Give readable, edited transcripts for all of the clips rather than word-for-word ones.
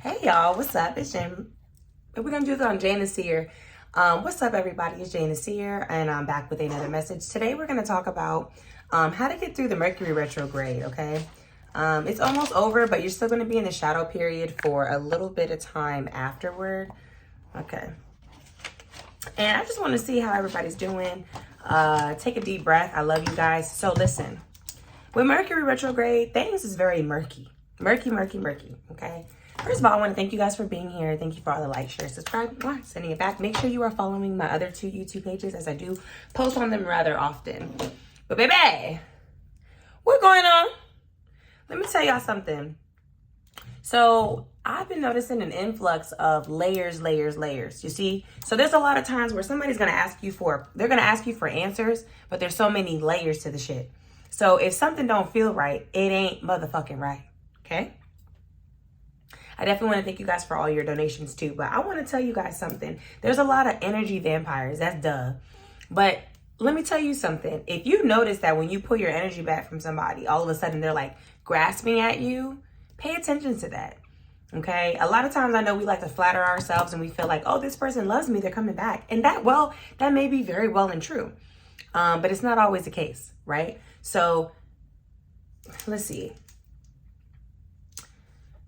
Hey y'all, what's up? It's Jane. We're gonna do this on Jane the Seer. What's up, everybody? It's Jane the Seer, and I'm back with another message. Today we're gonna talk about how to get through the Mercury retrograde. Okay, it's almost over, but you're still gonna be in the shadow period for a little bit of time afterward. Okay, and I just want to see how everybody's doing. Take a deep breath. I love you guys. So listen, with Mercury retrograde, things is very murky. Murky. Okay. First of all, I want to thank you guys for being here. Thank you for all the likes, share, subscribe, sending it back. Make sure you are following my other two YouTube pages, as I do post on them rather often. But baby, what's going on? Let me tell y'all something. So I've been noticing an influx of layers. You see? So there's a lot of times where somebody's going to ask you for answers, but there's so many layers to the shit. So if something don't feel right, it ain't motherfucking right. Okay? I definitely want to thank you guys for all your donations too, but I want to tell you guys something. There's a lot of energy vampires, that's duh. But let me tell you something. If you notice that when you pull your energy back from somebody, all of a sudden they're like grasping at you, pay attention to that, okay? A lot of times I know we like to flatter ourselves and we feel like, oh, this person loves me, they're coming back. And that may be very well and true, but it's not always the case, right? So let's see.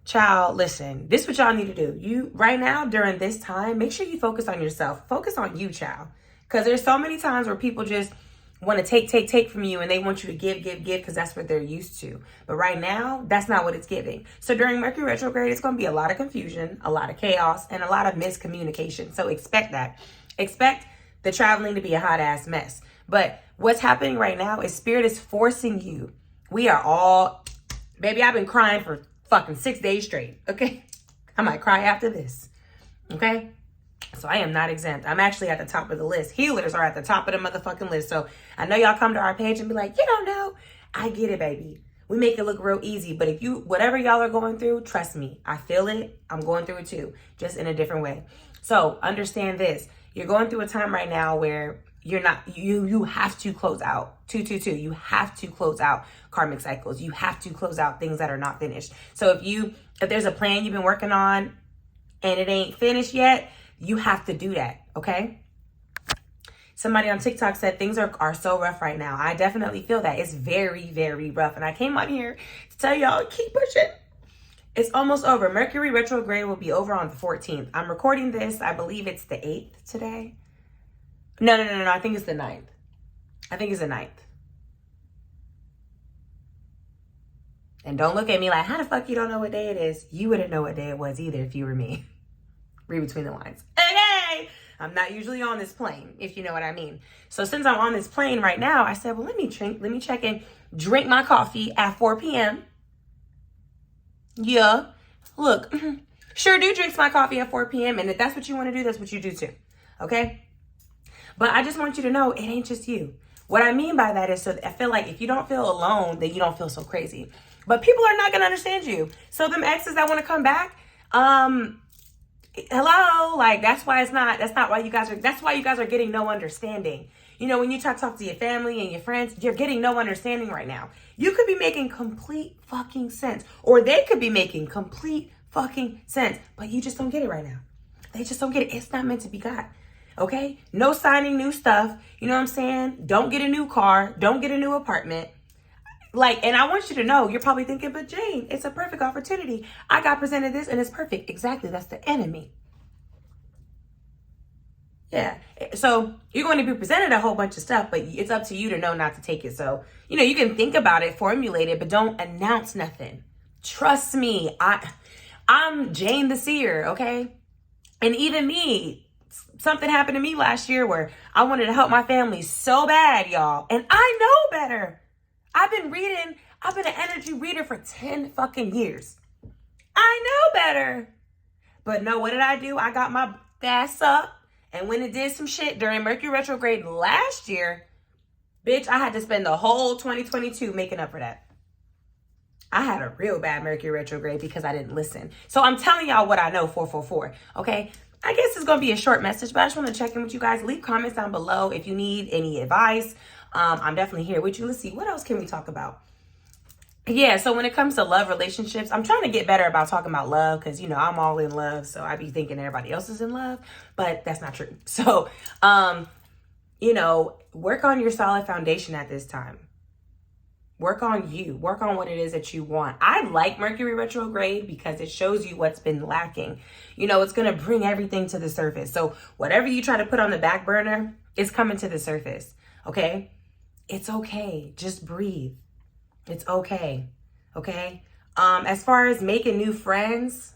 Child, listen, this is what y'all need to do. You right now during this time, make sure you focus on yourself. Focus on you, child. Because there's so many times where people just want to take from you and they want you to give because that's what they're used to. But right now, that's not what it's giving. So during Mercury retrograde, it's going to be a lot of confusion, a lot of chaos, and a lot of miscommunication. So expect that. Expect the traveling to be a hot ass mess. But what's happening right now is Spirit is forcing you. We are all, baby, I've been crying for fucking 6 days straight, okay? I might cry after this, okay? So I am not exempt. I'm actually at the top of the list. Healers are at the top of the motherfucking list. So I know y'all come to our page and be like, you don't know. I get it, baby. We make it look real easy. But if whatever y'all are going through, trust me, I feel it. I'm going through it too, just in a different way. So understand this. You're going through a time right now where you have to close out 222. You have to close out karmic cycles. You have to close out things that are not finished. So if there's a plan you've been working on and it ain't finished yet, you have to do that. Okay. Somebody on TikTok said things are so rough right now. I definitely feel that. It's very rough. And I came on here to tell y'all, keep pushing. It's almost over. Mercury retrograde will be over on the 14th. I'm recording this. I believe it's the 8th today. No. I think it's the 9th. I think it's the 9th. And don't look at me like, how the fuck you don't know what day it is? You wouldn't know what day it was either if you were me. Read between the lines. Okay. I'm not usually on this plane, if you know what I mean. So since I'm on this plane right now, I said, well, let me check in, drink my coffee at 4 p.m. Yeah. Look, sure do drinks my coffee at 4 p.m. And if that's what you want to do, that's what you do too. Okay? But I just want you to know it ain't just you. What I mean by that is, so I feel like if you don't feel alone, then you don't feel so crazy. But people are not going to understand you. So them exes that want to come back, hello, like that's why you guys are getting no understanding. You know, when you talk to your family and your friends, you're getting no understanding right now. You could be making complete fucking sense, or they could be making complete fucking sense, but you just don't get it right now. They just don't get it. It's not meant to be got. Okay? No signing new stuff. You know what I'm saying? Don't get a new car. Don't get a new apartment. Like, and I want you to know, you're probably thinking, but Jane, it's a perfect opportunity. I got presented this and it's perfect. Exactly. That's the enemy. Yeah. So you're going to be presented a whole bunch of stuff, but it's up to you to know not to take it. So, you know, you can think about it, formulate it, but don't announce nothing. Trust me. I'm Jane the Seer. Okay. And even me, something happened to me last year where I wanted to help my family so bad, y'all. And I know better. I've been an energy reader for 10 fucking years. I know better. But no, what did I do? I got my ass up. And when it did some shit during Mercury retrograde last year, bitch, I had to spend the whole 2022 making up for that. I had a real bad Mercury retrograde because I didn't listen. So I'm telling y'all what I know, 444, okay? I guess it's going to be a short message, but I just want to check in with you guys. Leave comments down below if you need any advice. I'm definitely here with you. Let's see, what else can we talk about? yeah, so when it comes to love relationships, I'm trying to get better about talking about love because, you know, I'm all in love. So I be thinking everybody else is in love, but that's not true. So, you know, work on your solid foundation at this time. Work on you. Work on what it is that you want. I like Mercury retrograde because it shows you what's been lacking. You know, it's going to bring everything to the surface. So whatever you try to put on the back burner, it's coming to the surface. Okay? It's okay. Just breathe. It's okay. Okay? As far as making new friends,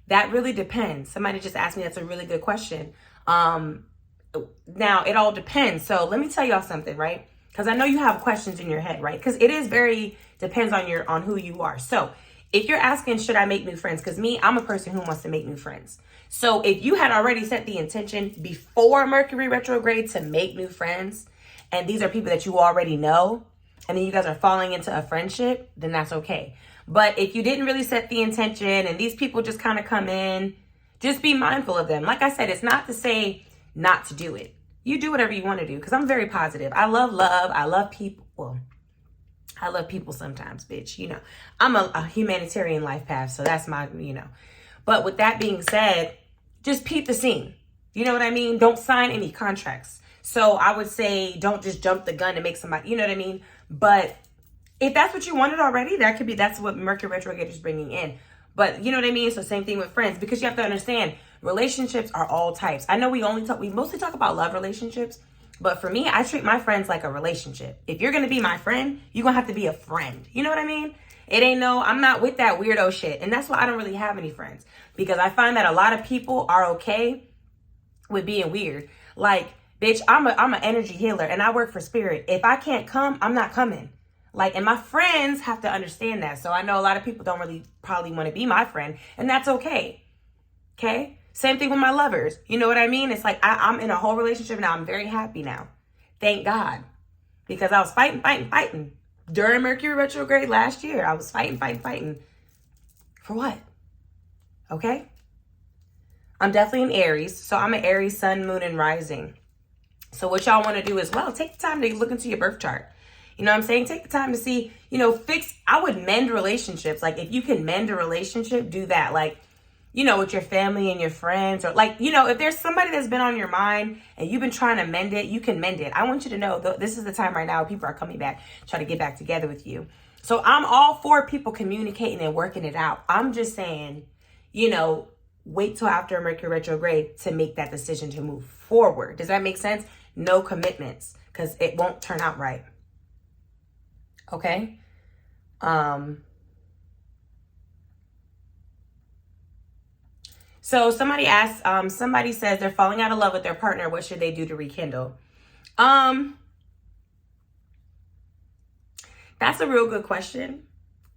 that really depends. Somebody just asked me, that's a really good question. Now it all depends. So let me tell y'all something, right? Because I know you have questions in your head, right? Because it is depends on who you are. So if you're asking, should I make new friends? Because me, I'm a person who wants to make new friends. So if you had already set the intention before Mercury retrograde to make new friends, and these are people that you already know, and then you guys are falling into a friendship, then that's okay. But if you didn't really set the intention and these people just kind of come in, just be mindful of them. Like I said, it's not to say not to do it. You do whatever you want to do, because I'm very positive. I love love. I love people. Well, I love people sometimes, bitch. You know, I'm a humanitarian life path, so that's my, you know. But with that being said, just peep the scene. You know what I mean? Don't sign any contracts. So I would say don't just jump the gun to make somebody, you know what I mean? But if that's what you wanted already, that's what Mercury retrograde is bringing in. But you know what I mean? So same thing with friends, because you have to understand relationships are all types. I know we mostly talk about love relationships, but for me, I treat my friends like a relationship. If you're going to be my friend, you're going to have to be a friend. You know what I mean? I'm not with that weirdo shit. And that's why I don't really have any friends, because I find that a lot of people are okay with being weird. Like, bitch, I'm an energy healer and I work for spirit. If I can't come, I'm not coming. Like, and my friends have to understand that. So I know a lot of people don't really probably want to be my friend, and that's okay. Okay? Same thing with my lovers. You know what I mean? It's like I'm in a whole relationship now. I'm very happy now. Thank God. Because I was fighting. During Mercury retrograde last year, I was fighting. For what? Okay? I'm definitely an Aries. So I'm an Aries sun, moon, and rising. So what y'all want to do as well, take the time to look into your birth chart. You know what I'm saying? Take the time to see, you know, I would mend relationships. Like, if you can mend a relationship, do that. Like, you know, with your family and your friends, or like, you know, if there's somebody that's been on your mind and you've been trying to mend it, you can mend it. I want you to know this is the time right now. People are coming back, trying to get back together with you. So I'm all for people communicating and working it out. I'm just saying, you know, wait till after Mercury retrograde to make that decision to move forward. Does that make sense? No commitments, because it won't turn out right. Okay. So somebody asked, somebody says they're falling out of love with their partner. What should they do to rekindle? That's a real good question.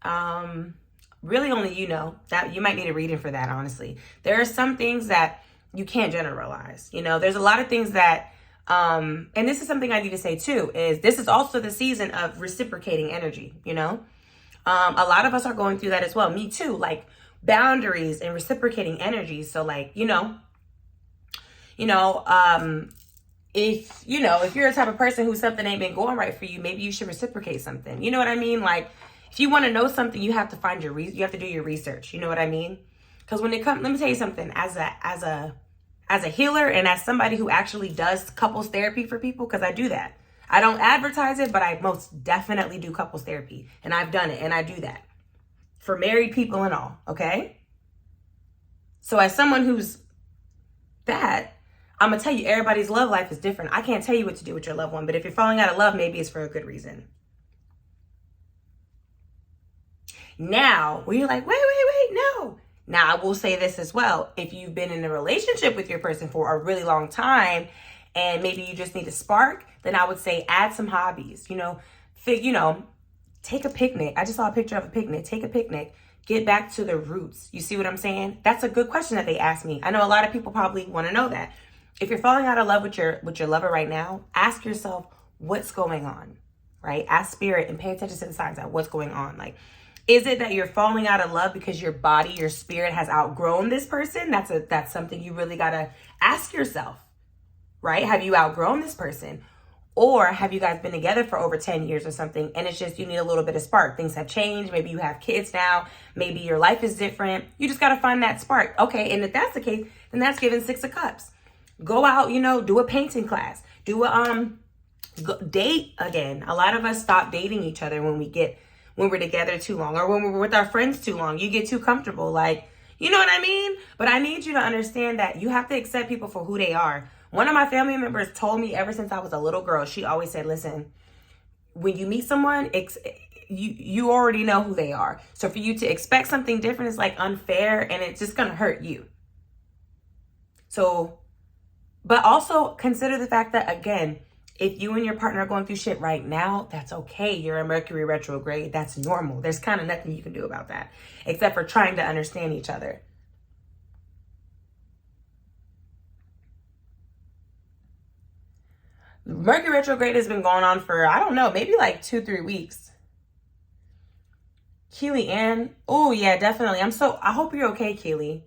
Really only you know. That you might need a reading for that, honestly. There are some things that you can't generalize. You know, there's a lot of things that and this is something I need to say too, is this is also the season of reciprocating energy, you know? A lot of us are going through that as well. Me too, like boundaries and reciprocating energy. So like, if you're a type of person who something ain't been going right for you, maybe you should reciprocate something. You know what I mean? Like, if you want to know something, you have to find you have to do your research. You know what I mean? Because when it comes, let me tell you something, as a healer and as somebody who actually does couples therapy for people, because I do that. I don't advertise it, but I most definitely do couples therapy. And I've done it, and I do that for married people and all, okay? So as someone who's that, I'm going to tell you, everybody's love life is different. I can't tell you what to do with your loved one, but if you're falling out of love, maybe it's for a good reason. Now, when you're like, wait, no. Now, I will say this as well. If you've been in a relationship with your person for a really long time and maybe you just need a spark, then I would say add some hobbies. Take a picnic. I just saw a picture of a picnic. Take a picnic. Get back to the roots. You see what I'm saying? That's a good question that they asked me. I know a lot of people probably want to know that. If you're falling out of love with your lover right now, ask yourself what's going on, right? Ask spirit and pay attention to the signs of what's going on. Like, is it that you're falling out of love because your body, your spirit has outgrown this person? That's something you really got to ask yourself, right? Have you outgrown this person? Or have you guys been together for over 10 years or something, and it's just you need a little bit of spark? Things have changed. Maybe you have kids now. Maybe your life is different. You just got to find that spark. Okay, and if that's the case, then that's giving 6 of Cups. Go out, you know, do a painting class. Do a date again. A lot of us stop dating each other when we're together too long, or when we're with our friends too long. You get too comfortable, like, you know what I mean? But I need you to understand that you have to accept people for who they are. One of my family members told me ever since I was a little girl, she always said, listen, when you meet someone, you already know who they are. So for you to expect something different is like unfair, and it's just going to hurt you. So, but also consider the fact that, again, if you and your partner are going through shit right now, that's okay. You're a Mercury retrograde. That's normal. There's kind of nothing you can do about that, except for trying to understand each other. Mercury retrograde has been going on for, I don't know, maybe like 2-3 weeks. Keely Ann. Oh, yeah, definitely. I hope you're okay, Keely.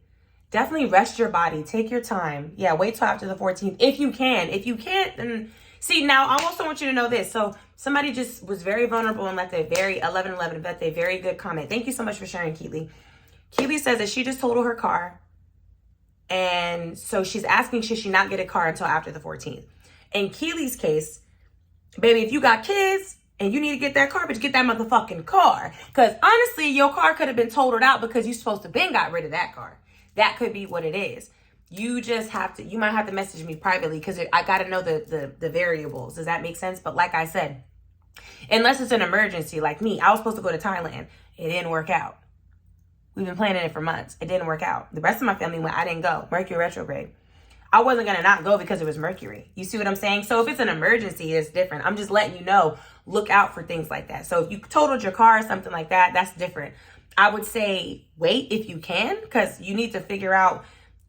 Definitely rest your body. Take your time. Yeah, wait till after the 14th if you can. If you can't, then see, now I also want you to know this. So somebody just was very vulnerable and left a very 1111, left a very good comment. Thank you so much for sharing, Keely. Keely says that she just totaled her car. And so she's asking, should she not get a car until after the 14th? In Keely's case, baby, if you got kids and you need to get that car, but you get that motherfucking car. Because honestly, your car could have been totaled out because you're supposed to been got rid of that car. That could be what it is. You just have to, you might have to message me privately because I got to know the variables. Does that make sense? But like I said, unless it's an emergency like me, I was supposed to go to Thailand. It didn't work out. We've been planning it for months. It didn't work out. The rest of my family went. I didn't go. Mercury retrograde. I wasn't going to not go because it was Mercury. You see what I'm saying? So if it's an emergency, it's different. I'm just letting you know, look out for things like that. So if you totaled your car or something like that, that's different. I would say wait if you can, because you need to figure out,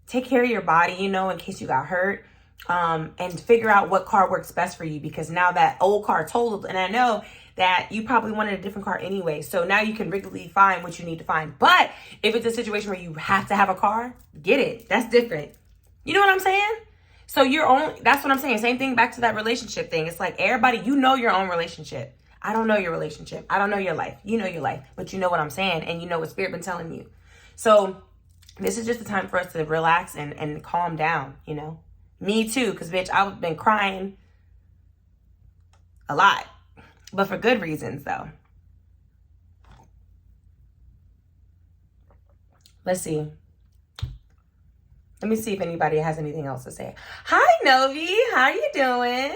take care of your body, you know, in case you got hurt, and figure out what car works best for you, because now that old car totaled, and I know that you probably wanted a different car anyway. So now you can regularly find what you need to find. But if it's a situation where you have to have a car, get it. That's different. You know what I'm saying? So that's what I'm saying. Same thing back to that relationship thing. It's like everybody, you know your own relationship. I don't know your relationship. I don't know your life. You know your life, but you know what I'm saying. And you know what Spirit been telling you. So this is just a time for us to relax and calm down, you know. Me too, because bitch, I've been crying a lot. But for good reasons though. Let's see. Let me see if anybody has anything else to say. Hi, Novi. How you doing?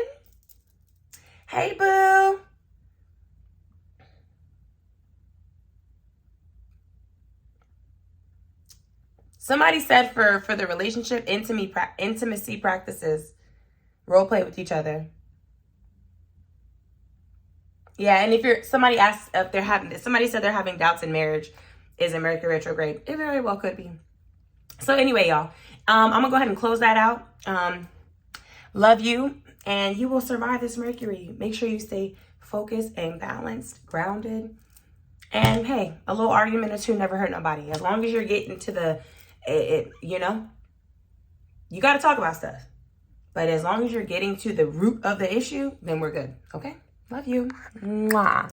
Hey, boo. Somebody said for the relationship, intimacy practices, role play with each other. Yeah, and if somebody asked if somebody said they're having doubts in marriage, is a Mercury retrograde. It very well could be. So anyway, y'all, I'm gonna go ahead and close that out. Love you, and you will survive this Mercury. Make sure you stay focused and balanced, grounded. And hey, a little argument or two never hurt nobody. As long as you're getting to you know, you got to talk about stuff. But as long as you're getting to the root of the issue, then we're good. Okay? Love you. Mwah.